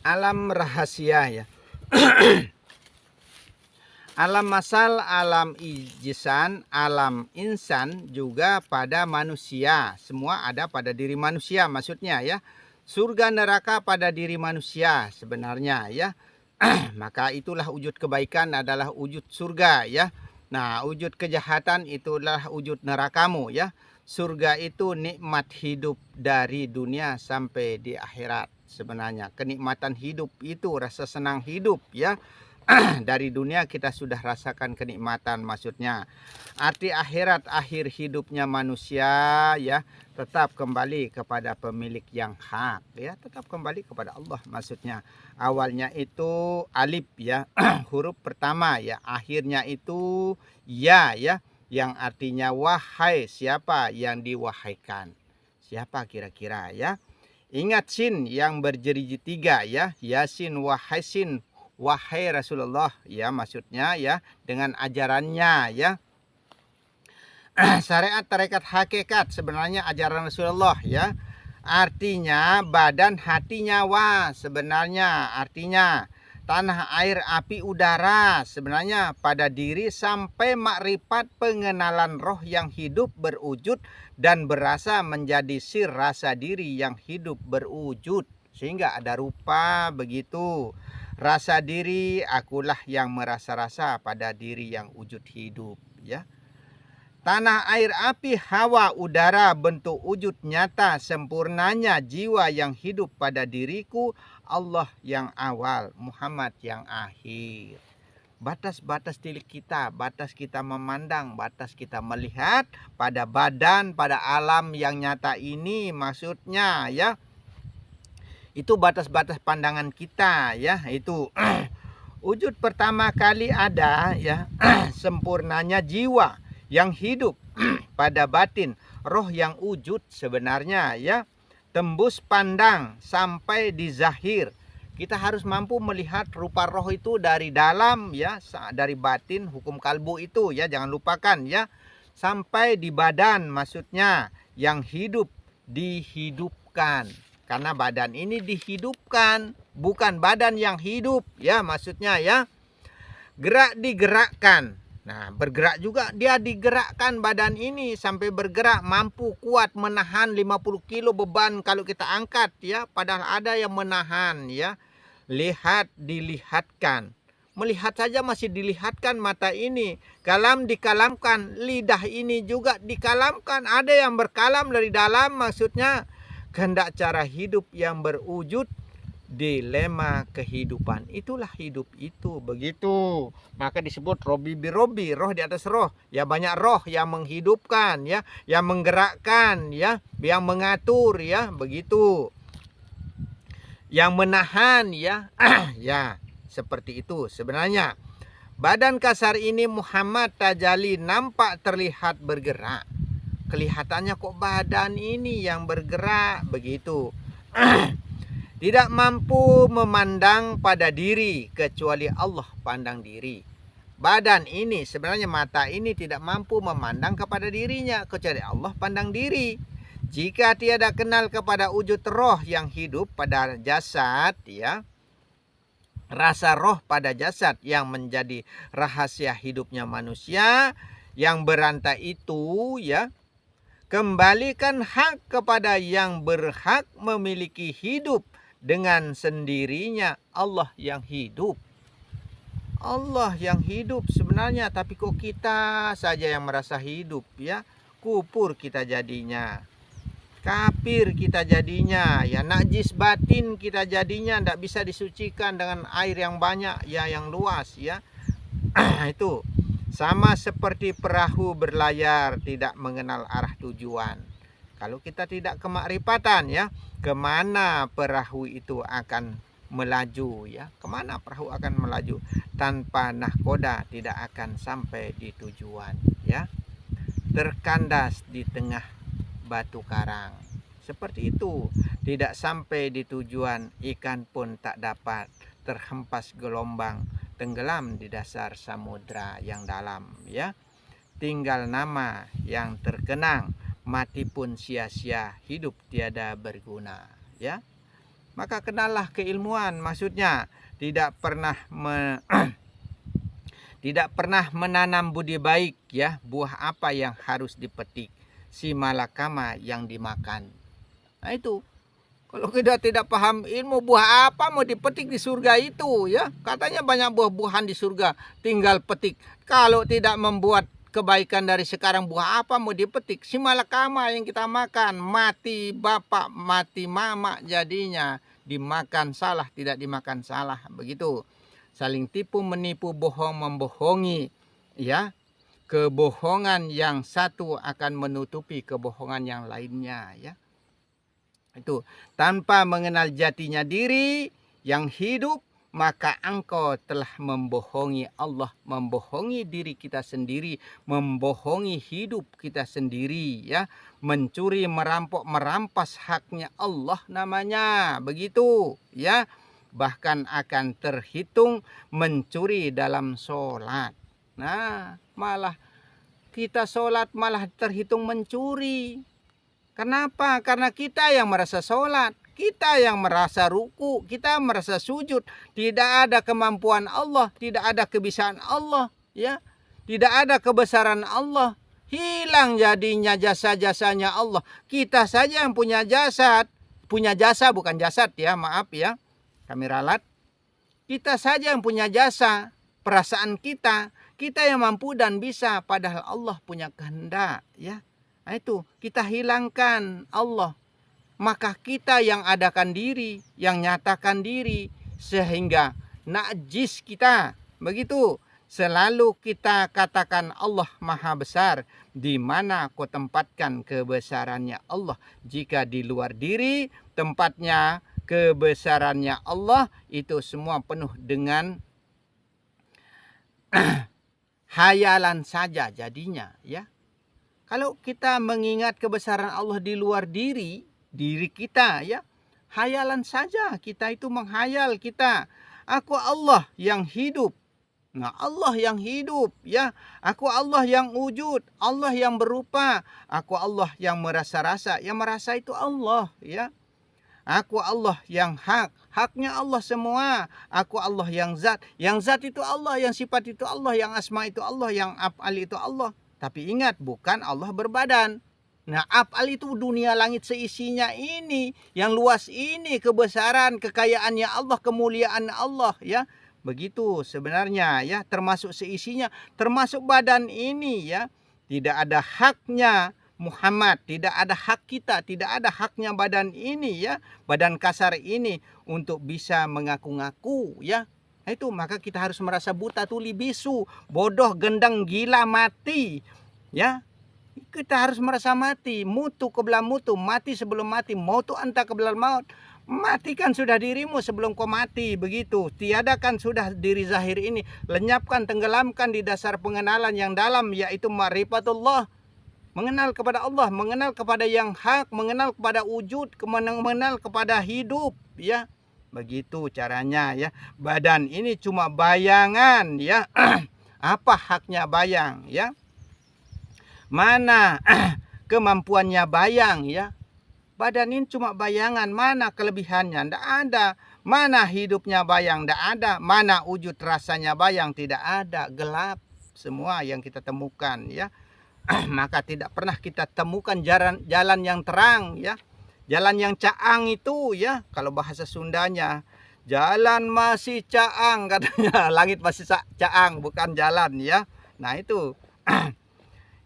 Alam rahasia ya. Alam masal, alam ijsan, alam insan juga pada manusia. Semua ada pada diri manusia maksudnya ya. Surga neraka pada diri manusia sebenarnya ya. Maka itulah wujud kebaikan adalah wujud surga ya. Nah, wujud kejahatan itulah wujud nerakamu ya. Surga itu nikmat hidup dari dunia sampai di akhirat sebenarnya. Kenikmatan hidup itu rasa senang hidup ya. Dari dunia kita sudah rasakan kenikmatan maksudnya. Arti akhirat akhir hidupnya manusia ya tetap kembali kepada pemilik yang hak ya, tetap kembali kepada Allah maksudnya. Awalnya itu alif ya, huruf pertama ya, akhirnya itu ya ya, yang artinya wahai, siapa yang diwahaikan. Siapa kira-kira ya? Ingat sin yang berjeriji tiga ya, yasin wahai sin, wahai Rasulullah ya maksudnya ya, dengan ajarannya ya. Syariat tarekat hakikat sebenarnya ajaran Rasulullah ya. Artinya badan hati nyawa sebenarnya artinya tanah air api udara sebenarnya pada diri sampai makrifat pengenalan roh yang hidup berwujud dan berasa menjadi sir rasa diri yang hidup berwujud sehingga ada rupa begitu. Rasa diri akulah yang merasa-rasa pada diri yang wujud hidup ya. Tanah, air, api, hawa, udara, bentuk wujud nyata sempurnanya jiwa yang hidup pada diriku, Allah yang awal, Muhammad yang akhir. Batas-batas diri kita, batas kita memandang, batas kita melihat pada badan, pada alam yang nyata ini maksudnya ya. Itu batas-batas pandangan kita ya, itu wujud pertama kali ada ya, sempurnanya jiwa yang hidup pada batin, roh yang wujud sebenarnya ya, tembus pandang sampai di zahir. Kita harus mampu melihat rupa roh itu dari dalam ya, dari batin, hukum kalbu itu ya, jangan lupakan ya, sampai di badan maksudnya yang hidup dihidupkan. Karena badan ini dihidupkan, bukan badan yang hidup ya maksudnya ya. Gerak digerakkan. Nah, bergerak juga dia digerakkan badan ini sampai bergerak, mampu kuat menahan 50 kilo beban kalau kita angkat ya, padahal ada yang menahan ya. Lihat dilihatkan. Melihat saja masih dilihatkan mata ini. Kalam dikalamkan, lidah ini juga dikalamkan. Ada yang berkalam dari dalam maksudnya kehendak cara hidup yang berwujud. Dilema kehidupan, itulah hidup itu begitu. Maka disebut robi birobi, roh di atas roh ya, banyak roh yang menghidupkan ya, yang menggerakkan ya, yang mengatur ya begitu, yang menahan ya. Ya seperti itu sebenarnya. Badan kasar ini Muhammad tajali nampak terlihat bergerak. Kelihatannya kok badan ini yang bergerak begitu. Tidak mampu memandang pada diri kecuali Allah pandang diri. Badan ini sebenarnya, mata ini tidak mampu memandang kepada dirinya kecuali Allah pandang diri. Jika tiada kenal kepada wujud roh yang hidup pada jasad ya, rasa roh pada jasad yang menjadi rahasia hidupnya manusia yang berantai itu ya, kembalikan hak kepada yang berhak memiliki hidup dengan sendirinya, Allah yang hidup. Allah yang hidup sebenarnya, tapi kok kita saja yang merasa hidup ya. Kupur kita jadinya, kafir kita jadinya ya, najis batin kita jadinya, tidak bisa disucikan dengan air yang banyak ya, yang luas ya. Itu sama seperti perahu berlayar tidak mengenal arah tujuan. Kalau kita tidak kemakrifatan ya, kemana perahu itu akan melaju ya, kemana perahu akan melaju, tanpa nahkoda tidak akan sampai di tujuan ya. Terkandas di tengah batu karang, seperti itu, tidak sampai di tujuan, ikan pun tak dapat, terhempas gelombang, tenggelam di dasar samudra yang dalam ya. Tinggal nama yang terkenang, mati pun sia-sia, hidup tiada berguna ya. maka kenallah keilmuan. Maksudnya tidak pernah tidak pernah menanam budi baik, ya. Buah apa yang harus dipetik, si malakama yang dimakan. Nah itu, kalau kita tidak paham ilmu, buah apa mau dipetik di surga itu, ya. Katanya banyak buah-buahan di surga, tinggal petik. Kalau tidak membuat kebaikan dari sekarang, buah apa mau dipetik? Si malakama yang kita makan, mati bapak, mati mama, jadinya dimakan salah, tidak dimakan salah, begitu. Saling tipu menipu, bohong membohongi, ya. Kebohongan yang satu akan menutupi kebohongan yang lainnya, ya. Itu tanpa mengenal jatinya diri yang hidup, maka engkau telah membohongi Allah, membohongi diri kita sendiri, membohongi hidup kita sendiri, ya. Mencuri, merampok, merampas haknya Allah namanya, begitu, ya. Bahkan akan terhitung mencuri dalam sholat. Nah, malah kita sholat malah terhitung mencuri. Kenapa? Karena kita yang merasa sholat, kita yang merasa ruku, kita merasa sujud. Tidak ada kemampuan Allah, tidak ada kebisaan Allah, ya. Tidak ada kebesaran Allah. Hilang jadinya jasa-jasanya Allah. Kita saja yang punya jasad, punya jasa bukan jasad, ya, maaf, ya. Kami ralat. Kita saja yang punya jasa, perasaan kita yang mampu dan bisa, padahal Allah punya kehendak, ya. Nah itu, kita hilangkan Allah. Maka kita yang adakan diri, yang nyatakan diri, sehingga najis kita. Begitu, selalu kita katakan Allah maha besar. Di mana kau tempatkan kebesarannya Allah? Jika di luar diri, tempatnya kebesarannya Allah, itu semua penuh dengan hayalan saja jadinya, ya. Kalau kita mengingat kebesaran Allah di luar diri kita, ya, hayalan saja. Kita itu menghayal kita. Aku Allah yang hidup. Nah, Allah yang hidup, ya. Aku Allah yang wujud, Allah yang berupa. Aku Allah yang merasa-rasa. Yang merasa itu Allah, ya. Aku Allah yang hak, haknya Allah semua. Aku Allah yang zat itu Allah, yang sifat itu Allah, yang asma itu Allah, yang af'al itu Allah. Tapi ingat, bukan Allah berbadan. Nah, af'al itu dunia langit seisinya ini, yang luas ini, kebesaran, kekayaannya Allah, kemuliaan Allah, ya. Begitu sebenarnya, ya, termasuk seisinya, termasuk badan ini, ya. Tidak ada haknya Muhammad, tidak ada hak kita, tidak ada haknya badan ini, ya. Badan kasar ini untuk bisa mengaku-ngaku, ya. Itu maka kita harus merasa buta, tuli, bisu, bodoh, gendang, gila, mati, ya. Kita harus merasa mati, mutu qabla mutu, mati sebelum mati, mautu anta qablal maut. Matikan sudah dirimu sebelum kau mati, begitu. Tiadakan sudah diri zahir ini, lenyapkan, tenggelamkan di dasar pengenalan yang dalam, yaitu ma'rifatullah. Mengenal kepada Allah, mengenal kepada yang hak, mengenal kepada wujud, mengenal kepada hidup, ya. Begitu caranya, ya. Badan ini cuma bayangan, ya. Apa haknya bayang, ya? Mana kemampuannya bayang, ya? Badan ini cuma bayangan, mana kelebihannya? Tidak ada. Mana hidupnya bayang? Tidak ada. Mana wujud rasanya bayang? Tidak ada. Gelap semua yang kita temukan, ya. Maka tidak pernah kita temukan jalan yang terang, ya. Jalan yang caang itu, ya, kalau bahasa Sundanya, jalan masih caang katanya, langit masih caang, bukan jalan, ya. Nah itu,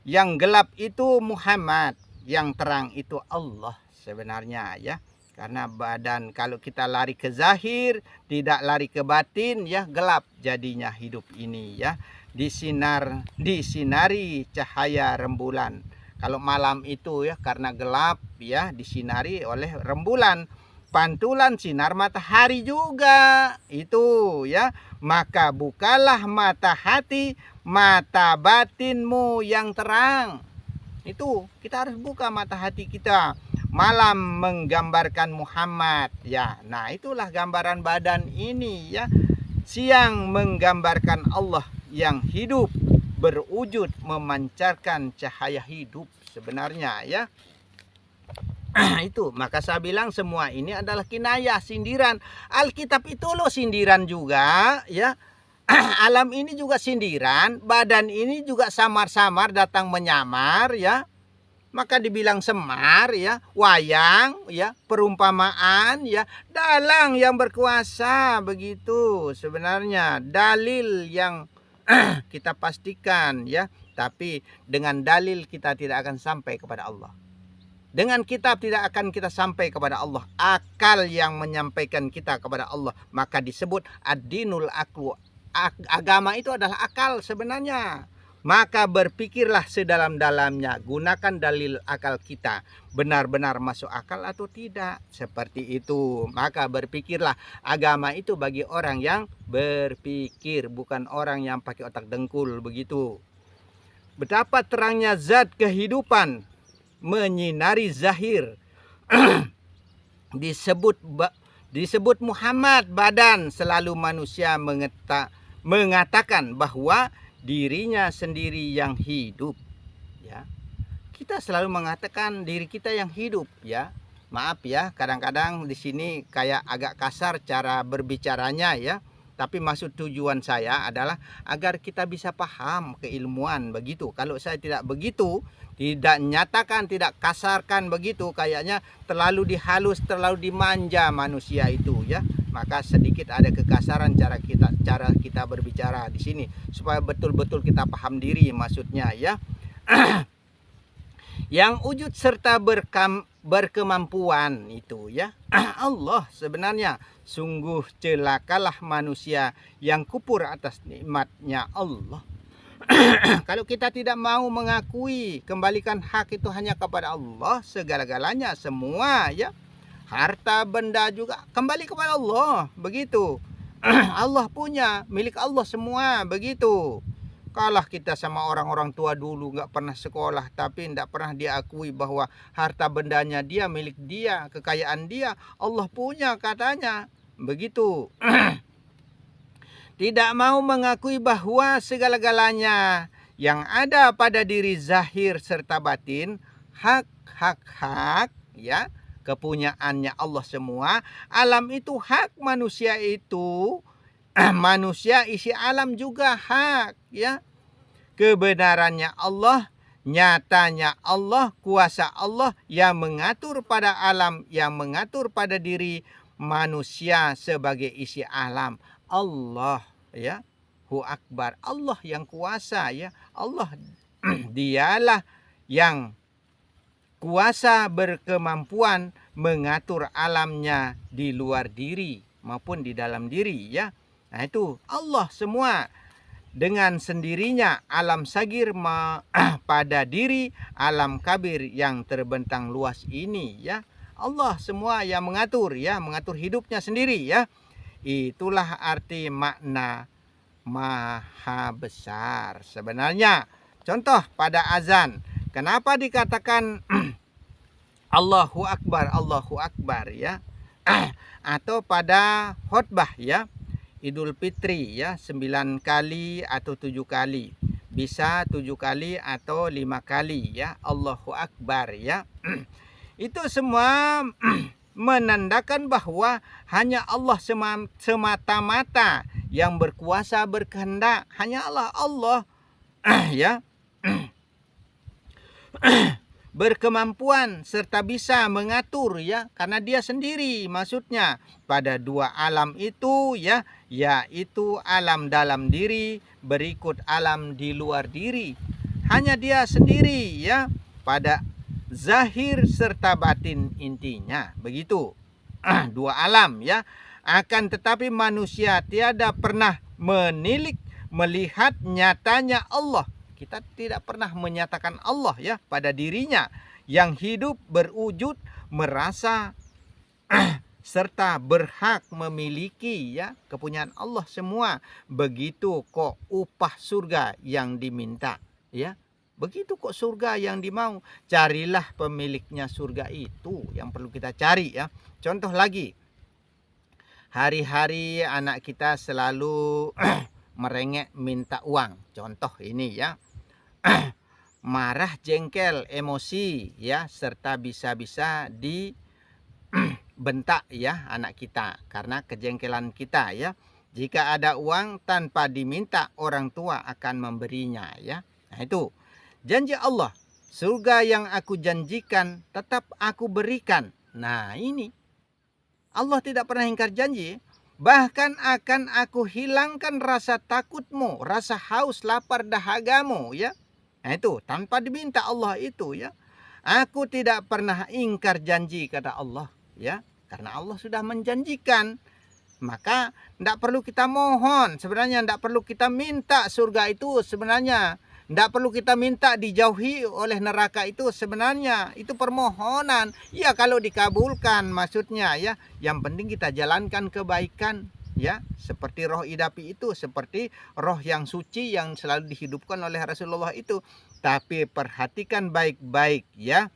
yang gelap itu Muhammad, yang terang itu Allah sebenarnya, ya. Karena badan kalau kita lari ke zahir, tidak lari ke batin, ya, gelap jadinya hidup ini, ya. Disinari cahaya rembulan. Kalau malam itu, ya, karena gelap, ya, disinari oleh rembulan, pantulan sinar matahari juga itu, ya. Maka bukalah mata hati, mata batinmu yang terang. Itu kita harus buka mata hati kita. Malam menggambarkan Muhammad, ya. Nah, itulah gambaran badan ini, ya. Siang menggambarkan Allah yang hidup, berwujud, memancarkan cahaya hidup sebenarnya, ya. Itu, maka saya bilang semua ini adalah kinayah, sindiran. Alkitab itu loh sindiran juga, ya. Alam ini juga sindiran, badan ini juga samar-samar datang menyamar, ya. Maka dibilang semar, ya, wayang, ya, perumpamaan, ya, dalang yang berkuasa, begitu sebenarnya dalil yang kita pastikan, ya. Tapi dengan dalil kita tidak akan sampai kepada Allah. Dengan kitab tidak akan kita sampai kepada Allah. Akal yang menyampaikan kita kepada Allah. Maka disebut ad-dinul aqlu. Agama itu adalah akal sebenarnya. Maka berpikirlah sedalam-dalamnya. Gunakan dalil akal kita. Benar-benar masuk akal atau tidak. Seperti itu. Maka berpikirlah. Agama itu bagi orang yang berpikir. Bukan orang yang pakai otak dengkul. Begitu. Betapa terangnya zat kehidupan menyinari zahir. disebut Muhammad badan, selalu manusia mengatakan bahwa dirinya sendiri yang hidup, ya. Kita selalu mengatakan diri kita yang hidup, ya. Maaf ya, kadang-kadang di sini kayak agak kasar cara berbicaranya, ya. Tapi maksud tujuan saya adalah agar kita bisa paham keilmuan, begitu. Kalau saya tidak begitu, tidak nyatakan, tidak kasarkan begitu, kayaknya terlalu dihalus, terlalu dimanja manusia itu, ya. Maka sedikit ada kekasaran cara kita berbicara di sini supaya betul-betul kita paham diri maksudnya, ya. Yang wujud serta berkemampuan itu, ya. Allah sebenarnya. Sungguh celakalah manusia yang kupur atas nikmatnya Allah. Kalau kita tidak mau mengakui, kembalikan hak itu hanya kepada Allah, segala-galanya, semua, ya. Harta benda juga kembali kepada Allah, begitu. Allah punya, milik Allah semua, begitu. Kalah kita sama orang-orang tua dulu, nggak pernah sekolah, tapi nggak pernah diakui bahwa harta bendanya dia, milik dia, kekayaan dia, Allah punya katanya, begitu. Tidak mau mengakui bahwa segala-galanya yang ada pada diri zahir serta batin, hak, ya, kepunyaannya Allah semua. Alam itu hak manusia itu. Manusia isi alam juga hak, ya. Kebenarannya Allah, nyatanya Allah, kuasa Allah yang mengatur pada alam, yang mengatur pada diri manusia sebagai isi alam. Allah, ya, Hu Akbar, Allah yang kuasa, ya. Allah dialah yang kuasa, berkemampuan mengatur alamnya di luar diri maupun di dalam diri, ya. Nah itu Allah semua dengan sendirinya, alam sagir pada diri, alam kabir yang terbentang luas ini, ya. Allah semua yang mengatur, ya, mengatur hidupnya sendiri, ya. Itulah arti makna maha besar sebenarnya. Contoh pada azan, kenapa dikatakan Allahu Akbar, ya. Atau pada khutbah, ya, Idul Fitri, ya, 9 kali atau 7 kali. Bisa 7 kali atau 5 kali, ya. Allahu Akbar, ya. Itu semua menandakan bahwa hanya Allah semata-mata yang berkuasa, berkehendak. Hanya Allah, ya. Berkemampuan serta bisa mengatur, ya, karena dia sendiri maksudnya pada dua alam itu, ya, yaitu alam dalam diri berikut alam di luar diri. Hanya dia sendiri, ya, pada zahir serta batin intinya, begitu. Dua alam, ya. Akan tetapi manusia tiada pernah menilik, melihat nyatanya Allah. Kita tidak pernah menyatakan Allah, ya, pada dirinya yang hidup, berwujud, merasa serta berhak memiliki, ya, kepunyaan Allah semua. Begitu kok upah surga yang diminta, ya. Begitu kok surga yang dimau. Carilah pemiliknya surga itu yang perlu kita cari, ya. Contoh lagi, hari-hari anak kita selalu merengek minta uang. Contoh ini, ya. marah, jengkel, emosi ya, serta bisa-bisa dibentak ya anak kita karena kejengkelan kita ya. Jika ada uang tanpa diminta, orang tua akan memberinya ya. Nah itu janji Allah, surga yang aku janjikan tetap aku berikan. Nah ini Allah tidak pernah ingkar janji. Bahkan akan aku hilangkan rasa takutmu, rasa haus, lapar, dahagamu ya. Nah itu tanpa diminta Allah itu ya. Aku tidak pernah ingkar janji kata Allah ya. Karena Allah sudah menjanjikan. Maka tidak perlu kita mohon. Sebenarnya tidak perlu kita minta surga itu sebenarnya. Tidak perlu kita minta dijauhi oleh neraka itu sebenarnya. Itu permohonan. Ya kalau dikabulkan maksudnya ya. Yang penting kita jalankan kebaikan. Ya, seperti roh idapi itu, seperti roh yang suci yang selalu dihidupkan oleh Rasulullah itu. Tapi perhatikan baik-baik ya.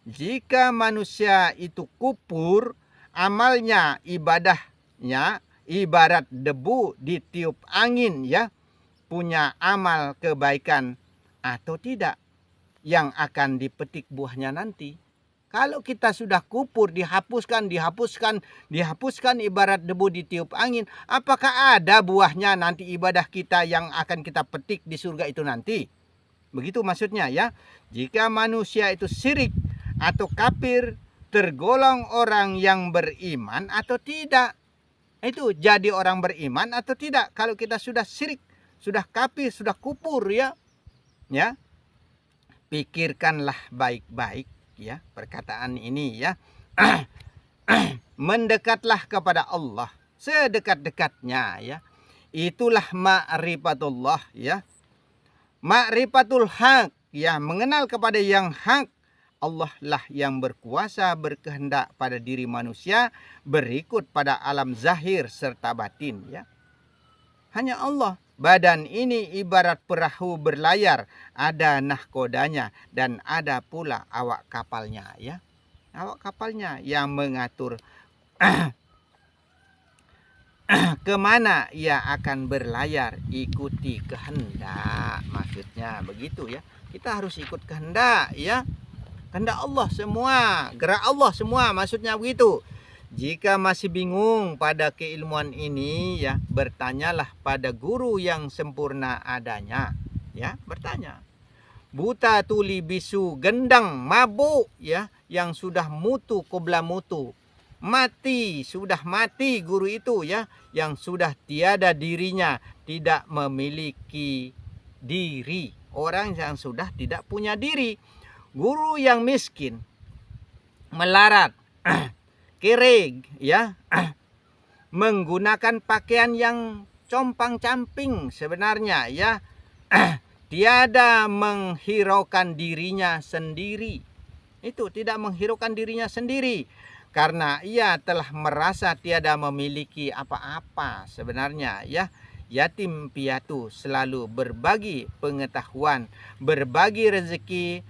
Jika manusia itu kupur, amalnya, ibadahnya ibarat debu ditiup angin ya. Punya amal kebaikan atau tidak yang akan dipetik buahnya nanti. Kalau kita sudah kupur, dihapuskan ibarat debu ditiup angin, apakah ada buahnya nanti ibadah kita yang akan kita petik di surga itu nanti? Begitu maksudnya ya. Jika manusia itu syirik atau kafir, tergolong orang yang beriman atau tidak. Itu jadi orang beriman atau tidak. Kalau kita sudah syirik, sudah kafir, sudah kupur ya. Ya. Pikirkanlah baik-baik ya perkataan ini ya. Mendekatlah kepada Allah sedekat-dekatnya ya. Itulah ma'rifatullah ya. Ma'rifatul haq ya, mengenal kepada yang hak. Allah lah yang berkuasa berkehendak pada diri manusia, berikut pada alam zahir serta batin ya. Hanya Allah. Badan ini ibarat perahu berlayar, ada nahkodanya dan ada pula awak kapalnya ya. Awak kapalnya yang mengatur kemana ia akan berlayar, ikuti kehendak. Maksudnya begitu ya. Kita harus ikut kehendak ya. Kehendak Allah semua, gerak Allah semua, maksudnya begitu. Jika masih bingung pada keilmuan ini ya, bertanyalah pada guru yang sempurna adanya ya, bertanya. Buta, tuli, bisu, gendang, mabuk ya, yang sudah mutu qobla mutu. Mati, sudah mati guru itu ya, yang sudah tiada dirinya, tidak memiliki diri. Orang yang sudah tidak punya diri. Guru yang miskin, melarat, kering ya, menggunakan pakaian yang compang-camping sebenarnya ya, tiada menghiraukan dirinya sendiri. Itu tidak menghiraukan dirinya sendiri karena ia telah merasa tiada memiliki apa-apa sebenarnya ya. Yatim piatu selalu berbagi pengetahuan, berbagi rezeki,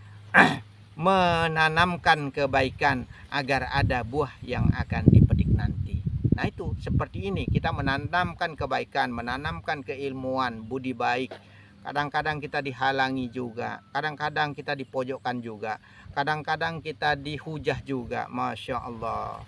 menanamkan kebaikan agar ada buah yang akan dipetik nanti. Nah itu seperti ini, kita menanamkan kebaikan, menanamkan keilmuan, budi baik. Kadang-kadang kita dihalangi juga, kadang-kadang kita dipojokkan juga, kadang-kadang kita dihujah juga. Masya Allah.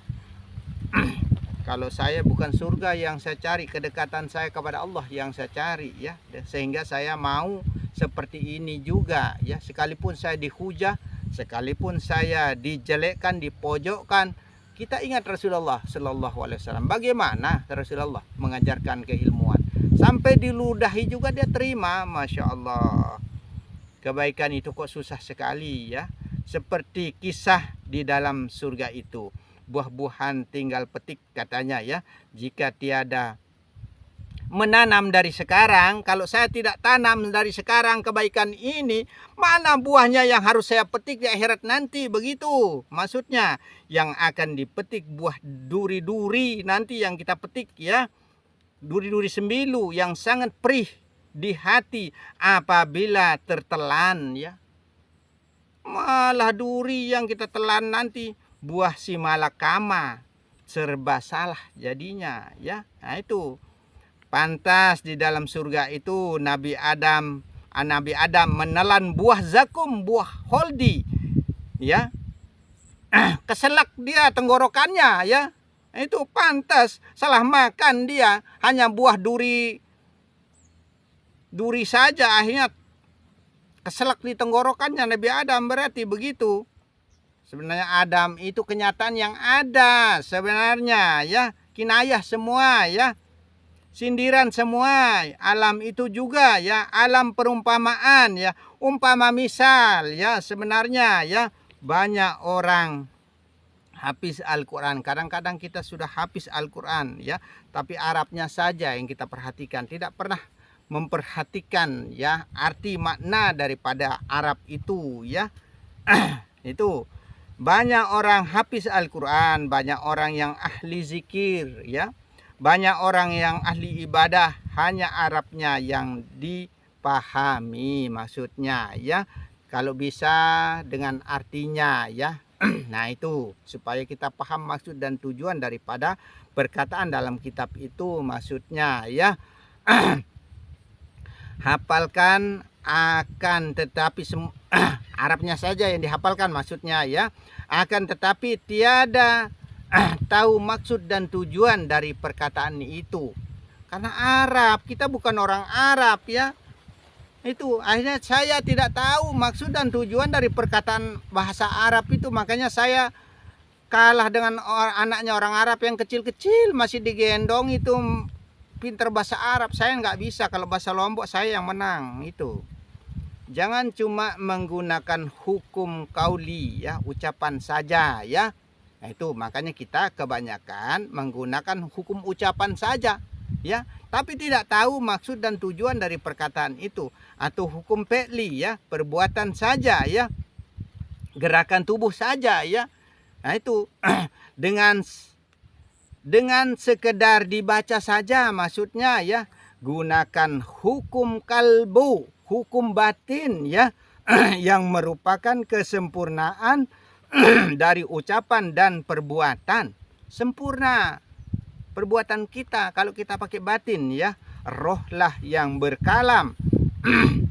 Kalau saya bukan surga yang saya cari, kedekatan saya kepada Allah yang saya cari ya, sehingga saya mau seperti ini juga ya. Sekalipun saya dihujah, sekalipun saya dijelekkan, dipojokkan, kita ingat Rasulullah Sallallahu Alaihi Wasallam. Bagaimana Rasulullah mengajarkan keilmuan, sampai diludahi juga dia terima. Masya Allah. Kebaikan itu kok susah sekali ya. Seperti kisah di dalam surga itu, buah-buahan tinggal petik katanya ya. Jika tiada menanam dari sekarang, kalau saya tidak tanam dari sekarang kebaikan ini, mana buahnya yang harus saya petik di akhirat nanti, begitu maksudnya. Yang akan dipetik buah duri-duri nanti yang kita petik ya, duri-duri sembilu yang sangat perih di hati apabila tertelan ya. Malah duri yang kita telan nanti buah si malakama, serba salah jadinya ya. Nah itu pantas di dalam surga itu Nabi Adam Nabi Adam menelan buah zakum, buah holdi, ya, keselak dia tenggorokannya, ya, itu pantas salah makan dia, hanya buah duri saja akhirnya keselak di tenggorokannya Nabi Adam, berarti begitu. Sebenarnya Adam itu kenyataan yang ada sebenarnya, ya, kinayah semua, ya, sindiran semua. Alam itu juga, ya, alam perumpamaan, ya, umpama misal, ya, sebenarnya, ya, banyak orang hafiz Al-Quran. Kadang-kadang kita sudah hafiz Al-Quran, ya, tapi Arabnya saja yang kita perhatikan, tidak pernah memperhatikan, ya, arti makna daripada Arab itu, ya. Itu banyak orang hafiz Al-Quran, banyak orang yang ahli zikir, ya, banyak orang yang ahli ibadah, hanya Arabnya yang dipahami maksudnya, ya, kalau bisa dengan artinya, ya. Nah, itu supaya kita paham maksud dan tujuan daripada perkataan dalam kitab itu maksudnya, ya. Hafalkan akan tetapi Arabnya saja yang dihafalkan maksudnya, ya, akan tetapi tiada tahu maksud dan tujuan dari perkataan itu, karena Arab, kita bukan orang Arab, ya. Itu akhirnya saya tidak tahu maksud dan tujuan dari perkataan bahasa Arab itu, makanya saya kalah dengan anaknya orang Arab yang kecil-kecil masih digendong itu pinter bahasa Arab. Saya nggak bisa, kalau bahasa Lombok saya yang menang. Itu jangan cuma menggunakan hukum kauli, ya, ucapan saja, ya. Nah, itu makanya kita kebanyakan menggunakan hukum ucapan saja, ya, tapi tidak tahu maksud dan tujuan dari perkataan itu. Atau hukum fi'li, ya, perbuatan saja, ya, gerakan tubuh saja, ya. Nah, itu dengan sekedar dibaca saja maksudnya, ya, gunakan hukum kalbu, hukum batin, ya, yang merupakan kesempurnaan dari ucapan dan perbuatan. Sempurna perbuatan kita kalau kita pakai batin, ya. Rohlah yang berkalam,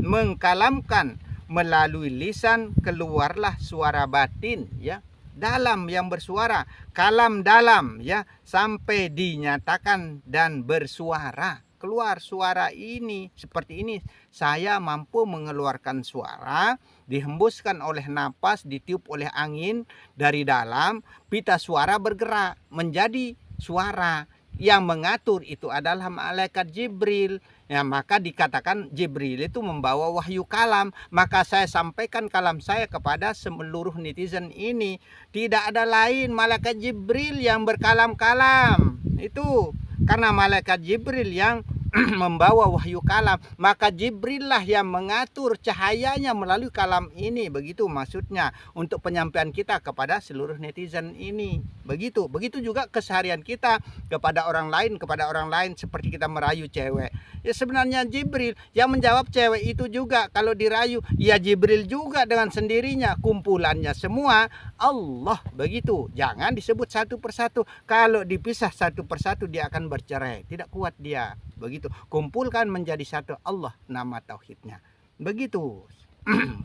mengkalamkan melalui lisan, keluarlah suara batin, ya. Dalam yang bersuara, kalam dalam, ya, sampai dinyatakan dan bersuara. Keluar suara ini seperti ini, saya mampu mengeluarkan suara, dihembuskan oleh napas, ditiup oleh angin dari dalam, pita suara bergerak menjadi suara. Yang mengatur itu adalah malaikat Jibril, ya, maka dikatakan Jibril itu membawa wahyu kalam. Maka saya sampaikan kalam saya kepada seluruh netizen ini, tidak ada lain malaikat Jibril yang berkalam-kalam. Itu karena malaikat Jibril yang membawa wahyu kalam, maka Jibril lah yang mengatur cahayanya melalui kalam ini. Begitu maksudnya untuk penyampaian kita kepada seluruh netizen ini. Begitu juga keseharian kita kepada orang lain seperti kita merayu cewek. Ya, sebenarnya Jibril yang menjawab cewek itu juga kalau dirayu, ya Jibril juga dengan sendirinya, kumpulannya semua Allah. Begitu, jangan disebut satu persatu. Kalau dipisah satu persatu dia akan bercerai, tidak kuat dia. Begitu, kumpulkan menjadi satu Allah, nama tauhidnya. Begitu.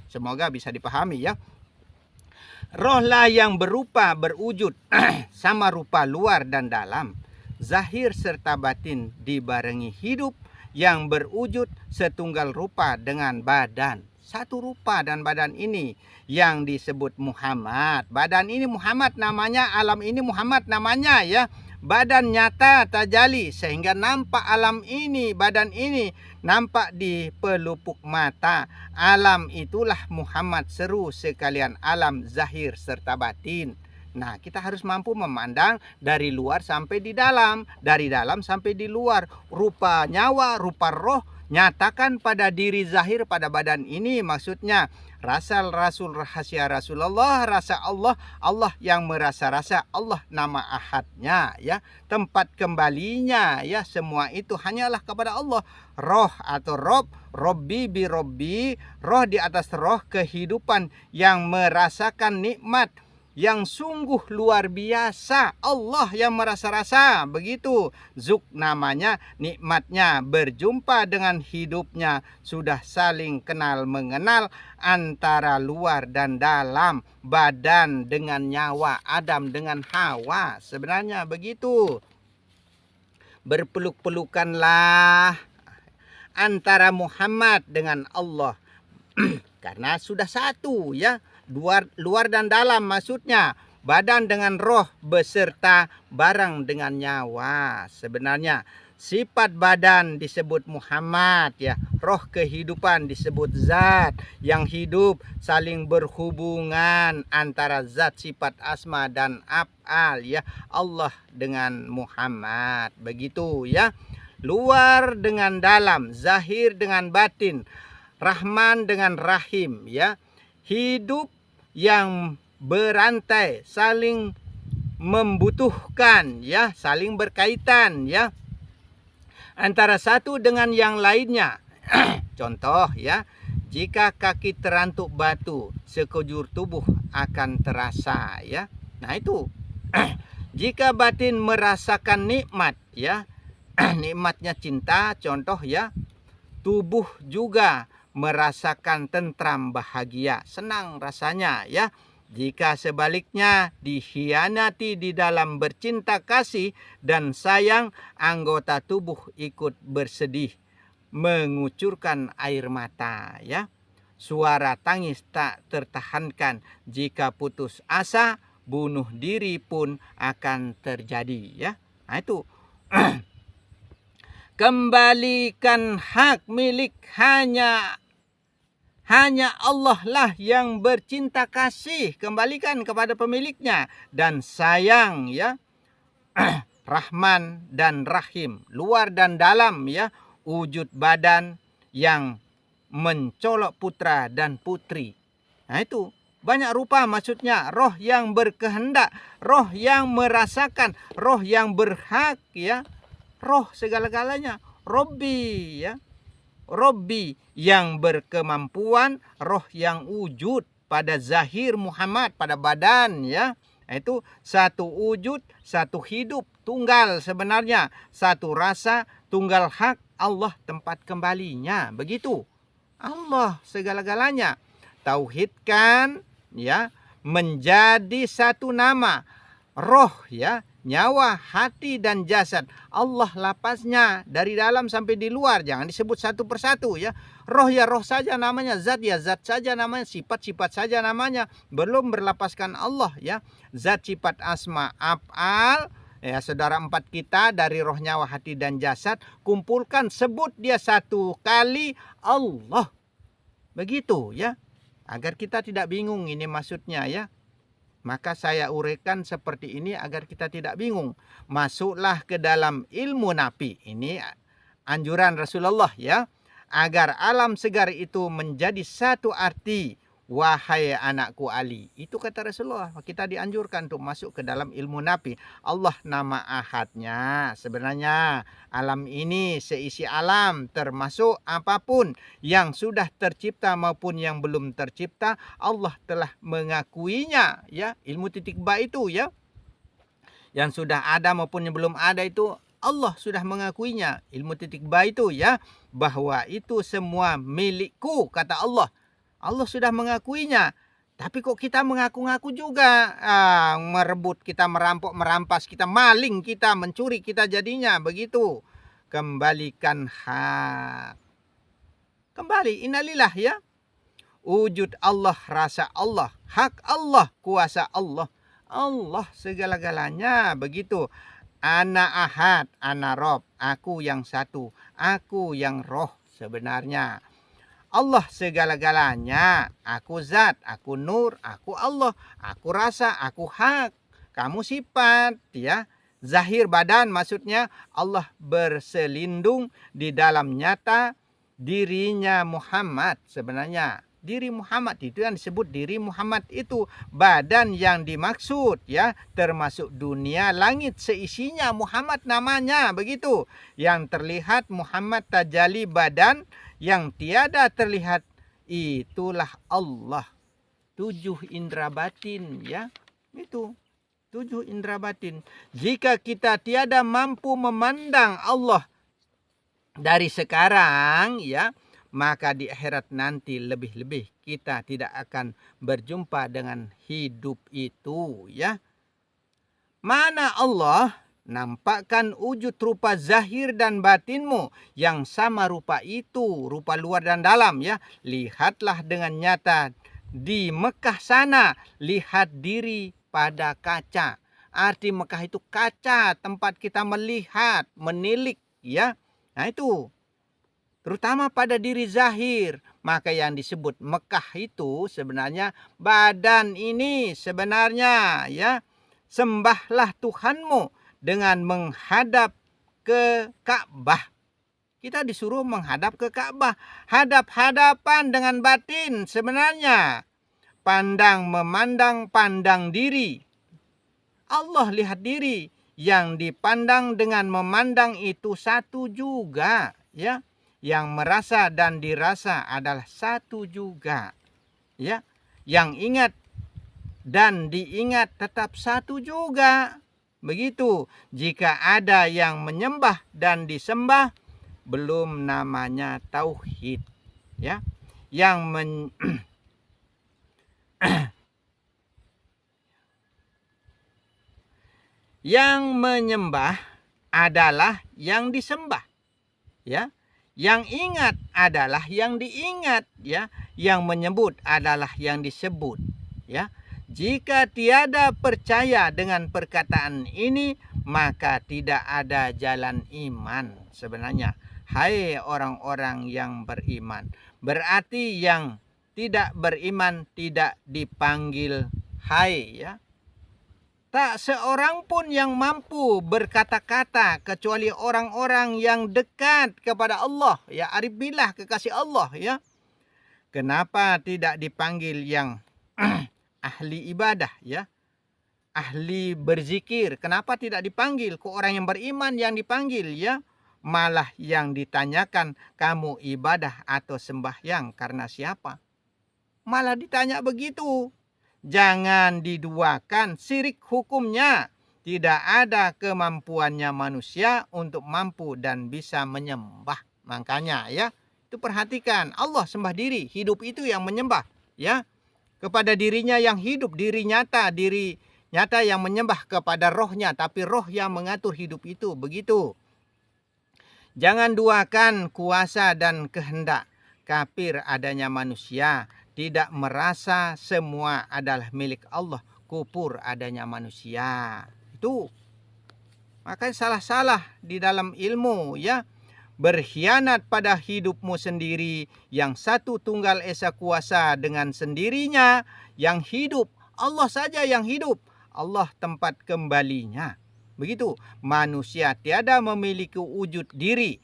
Semoga bisa dipahami, ya. Rohlah yang berupa berwujud sama rupa luar dan dalam, zahir serta batin, dibarengi hidup yang berwujud setunggal rupa dengan badan. Satu rupa dan badan ini yang disebut Muhammad. Badan ini Muhammad namanya, alam ini Muhammad namanya, ya. Badan nyata tajali sehingga nampak alam ini, badan ini nampak di pelupuk mata. Alam itulah Muhammad, seru sekalian alam zahir serta batin. Nah, kita harus mampu memandang dari luar sampai di dalam, dari dalam sampai di luar. Rupa nyawa, rupa roh, nyatakan pada diri zahir pada badan ini, maksudnya rasa Rasul, rahasia Rasulullah, rasa Allah, Allah yang merasa rasa, Allah nama ahadnya, ya, tempat kembalinya, ya, semua itu hanyalah kepada Allah. Roh atau Rob, Robbi bi Robbi, roh di atas roh, kehidupan yang merasakan nikmat yang sungguh luar biasa. Allah yang merasa-rasa. Begitu zuk namanya, nikmatnya berjumpa dengan hidupnya, sudah saling kenal mengenal antara luar dan dalam, badan dengan nyawa, Adam dengan Hawa. Sebenarnya begitu. Berpeluk-pelukanlah antara Muhammad dengan Allah. Karena sudah satu ya, luar dan dalam maksudnya, badan dengan roh beserta barang dengan nyawa. Sebenarnya sifat badan disebut Muhammad ya, roh kehidupan disebut zat yang hidup, saling berhubungan antara zat, sifat, asma dan af'al ya, Allah dengan Muhammad. Begitu ya. Luar dengan dalam, zahir dengan batin, Rahman dengan Rahim ya. Hidup yang berantai, saling membutuhkan ya, saling berkaitan ya, antara satu dengan yang lainnya. Contoh ya, jika kaki terantuk batu, sekujur tubuh akan terasa ya. Nah itu. Jika batin merasakan nikmat ya, nikmatnya cinta contoh ya, tubuh juga merasakan tentram, bahagia, senang rasanya ya. Jika sebaliknya dikhianati di dalam bercinta kasih dan sayang, anggota tubuh ikut bersedih, mengucurkan air mata ya. Suara tangis tak tertahankan, jika putus asa, bunuh diri pun akan terjadi ya. Nah itu. Kembalikan hak milik, hanya Allah lah yang bercinta kasih, kembalikan kepada pemiliknya, dan sayang ya. Rahman dan Rahim, luar dan dalam ya, wujud badan yang mencolok putra dan putri. Nah itu banyak rupa maksudnya, roh yang berkehendak, roh yang merasakan, roh yang berhak ya. Roh segala-galanya, Robbi ya. Robbi yang berkemampuan, roh yang wujud pada zahir Muhammad, pada badan ya. Itu satu wujud, satu hidup, tunggal sebenarnya, satu rasa, tunggal hak, Allah tempat kembalinya. Begitu. Allah segala-galanya. Tauhidkan ya, menjadi satu nama. Roh ya, nyawa, hati dan jasad. Allah lapasnya dari dalam sampai di luar. Jangan disebut satu persatu ya. Roh ya roh saja namanya, zat ya zat saja namanya, sifat-sifat saja namanya. Belum berlapaskan Allah ya. Zat, sifat, asma, af'al ya, saudara empat kita dari roh, nyawa, hati dan jasad. Kumpulkan, sebut dia satu kali, Allah. Begitu ya. Agar kita tidak bingung ini maksudnya ya. Maka saya uraikan seperti ini agar kita tidak bingung. Masuklah ke dalam ilmu nafi. Ini anjuran Rasulullah ya. Agar alam segar itu menjadi satu arti. Wahai anakku Ali. Itu kata Rasulullah. Kita dianjurkan untuk masuk ke dalam ilmu nafi. Allah nama ahadnya. Sebenarnya alam ini seisi alam, termasuk apapun yang sudah tercipta maupun yang belum tercipta, Allah telah mengakuinya ya. Ilmu titik ba itu ya, yang sudah ada maupun yang belum ada itu Allah sudah mengakuinya. Ilmu titik ba itu ya, bahwa itu semua milikku kata Allah. Allah sudah mengakuinya. Tapi kok kita mengaku-ngaku juga, merebut, kita merampok, merampas, kita maling, kita mencuri, kita jadinya begitu. Kembalikan hak. Kembali, innalillah ya. Wujud Allah, rasa Allah, hak Allah, kuasa Allah. Allah segala-galanya begitu. Ana ahad, ana rob, aku yang satu, aku yang roh sebenarnya. Allah segala-galanya, aku zat, aku nur, aku Allah, aku rasa, aku hak, kamu sifat ya. Zahir badan maksudnya Allah berselindung di dalam nyata dirinya Muhammad. Sebenarnya diri Muhammad itu yang disebut diri Muhammad itu badan yang dimaksud ya, termasuk dunia langit seisinya Muhammad namanya begitu. Yang terlihat Muhammad tajalli badan, yang tiada terlihat itulah Allah. 7 indera batin ya. Itu 7 indera batin. Jika kita tiada mampu memandang Allah dari sekarang, ya, maka di akhirat nanti lebih-lebih kita tidak akan berjumpa dengan hidup itu, ya. Mana Allah nampakkan wujud rupa zahir dan batinmu yang sama rupa itu, rupa luar dan dalam, ya. Lihatlah dengan nyata di Mekah sana, lihat diri pada kaca. Arti Mekah itu kaca, tempat kita melihat, menilik, ya. Nah itu, terutama pada diri zahir. Maka yang disebut Mekah itu sebenarnya badan ini sebenarnya, ya. Sembahlah Tuhanmu dengan menghadap ke Ka'bah. Kita disuruh menghadap ke Ka'bah. Hadap-hadapan dengan batin sebenarnya. Memandang, pandang diri. Allah lihat diri. Yang dipandang dengan memandang itu satu juga, ya. Yang merasa dan dirasa adalah satu juga, ya. Yang ingat dan diingat tetap satu juga. Begitu. Jika ada yang menyembah dan disembah, belum namanya tauhid, ya. Yang menyembah adalah yang disembah, ya. Yang ingat adalah yang diingat, ya. Yang menyebut adalah yang disebut, ya. Jika tiada percaya dengan perkataan ini, maka tidak ada jalan iman sebenarnya. Hai orang-orang yang beriman. Berarti yang tidak beriman tidak dipanggil hai, ya. Tak seorang pun yang mampu berkata-kata kecuali orang-orang yang dekat kepada Allah, ya, arif billah, kekasih Allah, ya. Kenapa tidak dipanggil yang ahli ibadah, ya, ahli berzikir? Kenapa tidak dipanggil? Kok orang yang beriman yang dipanggil, ya? Malah yang ditanyakan, kamu ibadah atau sembahyang karena siapa? Malah ditanya begitu. Jangan diduakan, syirik hukumnya. Tidak ada kemampuannya manusia untuk mampu dan bisa menyembah. Makanya, ya, itu perhatikan, Allah sembah diri, hidup itu yang menyembah, ya. Kepada dirinya yang hidup, diri nyata yang menyembah kepada rohnya, tapi roh yang mengatur hidup itu, begitu. Jangan duakan kuasa dan kehendak. Kafir adanya manusia, tidak merasa semua adalah milik Allah. Kufur adanya manusia. Itu. Makanya salah-salah di dalam ilmu, ya. Berkhianat pada hidupmu sendiri. Yang satu tunggal esa kuasa dengan sendirinya. Yang hidup, Allah saja yang hidup. Allah tempat kembalinya. Begitu. Manusia tiada memiliki wujud diri.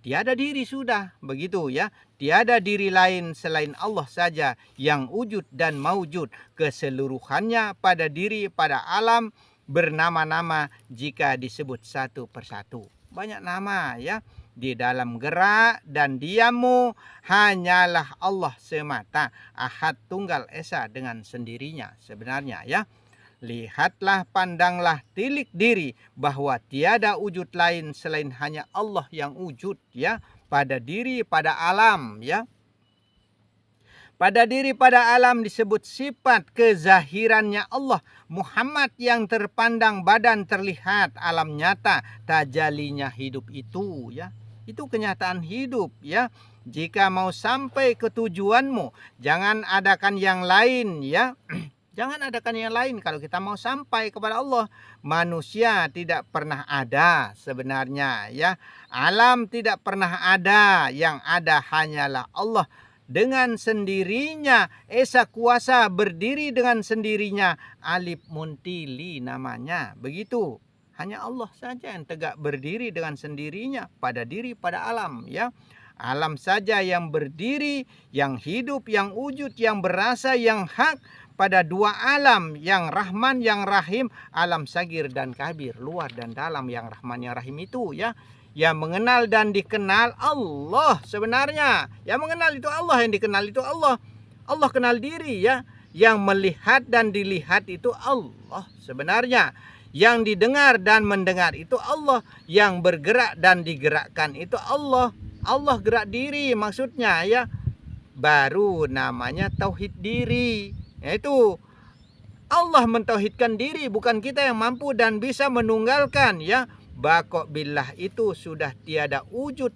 Tiada diri sudah. Begitu, ya. Tiada diri lain selain Allah saja yang wujud dan maujud. Keseluruhannya pada diri, pada alam, bernama-nama jika disebut satu persatu. Banyak nama, ya. Di dalam gerak dan diammu hanyalah Allah semata. Ahad tunggal esa dengan sendirinya sebenarnya, ya. Lihatlah, pandanglah, tilik diri bahwa tiada wujud lain selain hanya Allah yang wujud, ya. Pada diri, pada alam, ya. Pada diri, pada alam disebut sifat kezahirannya Allah. Muhammad yang terpandang, badan terlihat, alam nyata, tajalinya hidup itu, ya. Itu kenyataan hidup, ya. Jika mau sampai ke tujuanmu, jangan adakan yang lain, ya. Jangan adakan yang lain kalau kita mau sampai kepada Allah. Manusia tidak pernah ada sebenarnya, ya. Alam tidak pernah ada, yang ada hanyalah Allah. Dengan sendirinya, esa kuasa berdiri dengan sendirinya. Alif muntili namanya, begitu. Hanya Allah saja yang tegak berdiri dengan sendirinya pada diri, pada alam, ya. Alam saja yang berdiri, yang hidup, yang wujud, yang berasa, yang hak pada dua alam, yang Rahman, yang Rahim, alam sagir dan kabir, luar dan dalam, yang Rahman, yang Rahim itu, ya. Yang mengenal dan dikenal Allah sebenarnya. Yang mengenal itu Allah, yang dikenal itu Allah. Allah kenal diri, ya. Yang melihat dan dilihat itu Allah sebenarnya. Yang didengar dan mendengar itu Allah. Yang bergerak dan digerakkan itu Allah. Allah gerak diri maksudnya ya. Baru namanya tauhid diri. Yaitu Allah mentauhidkan diri, bukan kita yang mampu dan bisa menunggalkan ya. Baqo billah itu sudah tiada wujud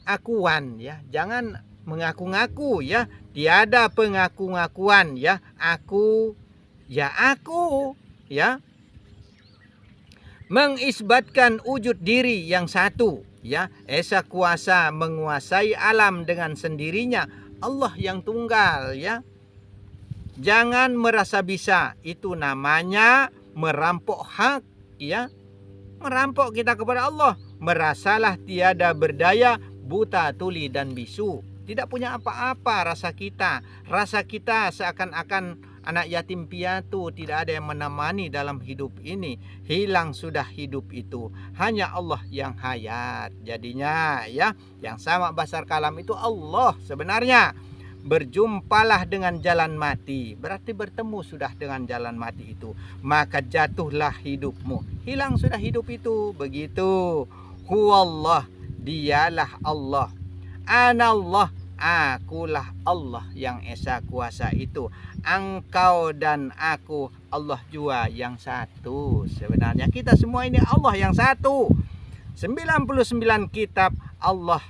akuan ya. Jangan mengaku-ngaku ya. Tiada pengaku-ngakuan ya. Aku ya. Mengisbatkan wujud diri yang satu ya. Esa kuasa menguasai alam dengan sendirinya. Allah yang tunggal ya. Jangan merasa bisa, itu namanya merampok hak ya. Merampok kita kepada Allah. Merasalah tiada berdaya, buta, tuli dan bisu. Tidak punya apa-apa rasa kita. Rasa kita seakan-akan anak yatim piatu, tidak ada yang menemani dalam hidup ini. Hilang sudah hidup itu. Hanya Allah yang hayat. Jadinya ya, yang sama basar kalam itu Allah sebenarnya. Berjumpalah dengan jalan mati, berarti bertemu sudah dengan jalan mati itu. Maka jatuhlah hidupmu, hilang sudah hidup itu. Begitu. Huwallah, dialah Allah. Anallah, akulah Allah yang esa kuasa itu. Engkau dan aku, Allah jua yang satu. Sebenarnya kita semua ini Allah yang satu. 99 kitab Allah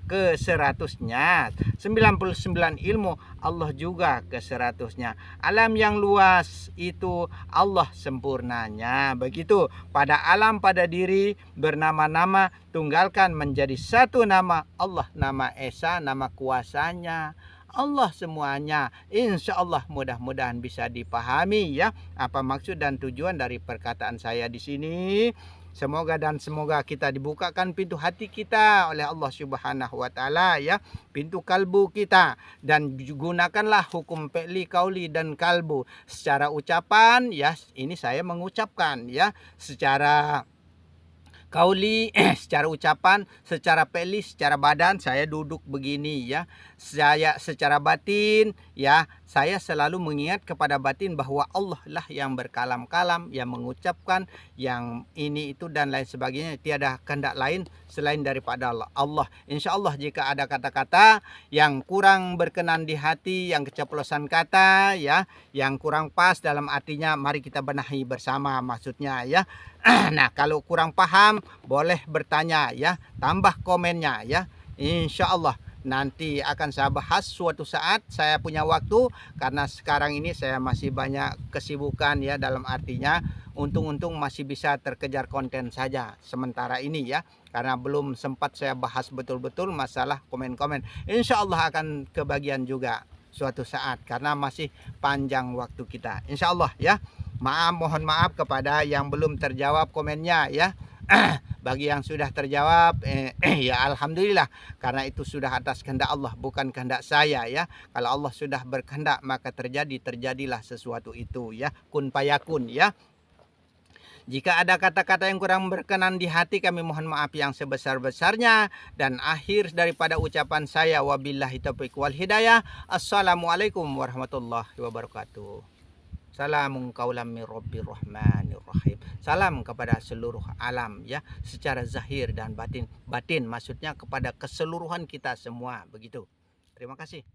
ke-100-nya, 99 ilmu Allah juga ke-100-nya. Alam yang luas itu Allah sempurnanya. Begitu pada alam, pada diri bernama-nama, tunggalkan menjadi satu nama Allah, nama esa, nama kuasanya Allah semuanya. Insya Allah mudah-mudahan bisa dipahami ya apa maksud dan tujuan dari perkataan saya di sini. Semoga kita dibukakan pintu hati kita oleh Allah Subhanahu wa taala ya, pintu kalbu kita, dan gunakanlah hukum fi'li, qauli dan kalbu. Secara ucapan ya, ini saya mengucapkan ya, secara kauli secara ucapan, secara fi'li, secara badan saya duduk begini ya. Saya secara batin ya, saya selalu mengingat kepada batin bahwa Allah lah yang berkalam-kalam, yang mengucapkan, yang ini itu dan lain sebagainya. Tiada kehendak lain selain daripada Allah. Allah. Insya Allah jika ada kata-kata yang kurang berkenan di hati, yang keceplosan kata ya, yang kurang pas dalam artinya, mari kita benahi bersama maksudnya ya. Nah, kalau kurang paham boleh bertanya ya, tambah komennya ya. Insya Allah nanti akan saya bahas suatu saat saya punya waktu, karena sekarang ini saya masih banyak kesibukan ya, dalam artinya untung-untung masih bisa terkejar konten saja sementara ini ya, karena belum sempat saya bahas betul-betul masalah komen-komen. Insya Allah akan kebagian juga suatu saat karena masih panjang waktu kita. Insya Allah ya. Mohon maaf kepada yang belum terjawab komennya ya. Bagi yang sudah terjawab ya alhamdulillah, karena itu sudah atas kehendak Allah, bukan kehendak saya ya. Kalau Allah sudah berkehendak maka terjadilah sesuatu itu ya, kun payakun ya. Jika ada kata-kata yang kurang berkenan di hati, kami mohon maaf yang sebesar-besarnya. Dan akhir daripada ucapan saya, wabillahi taufiq wal hidayah. Assalamualaikum warahmatullahi wabarakatuh. Salamun qaulam min rabbir rahmanir rahim. Salam kepada seluruh alam ya, secara zahir dan batin. Batin maksudnya kepada keseluruhan kita semua, begitu. Terima kasih.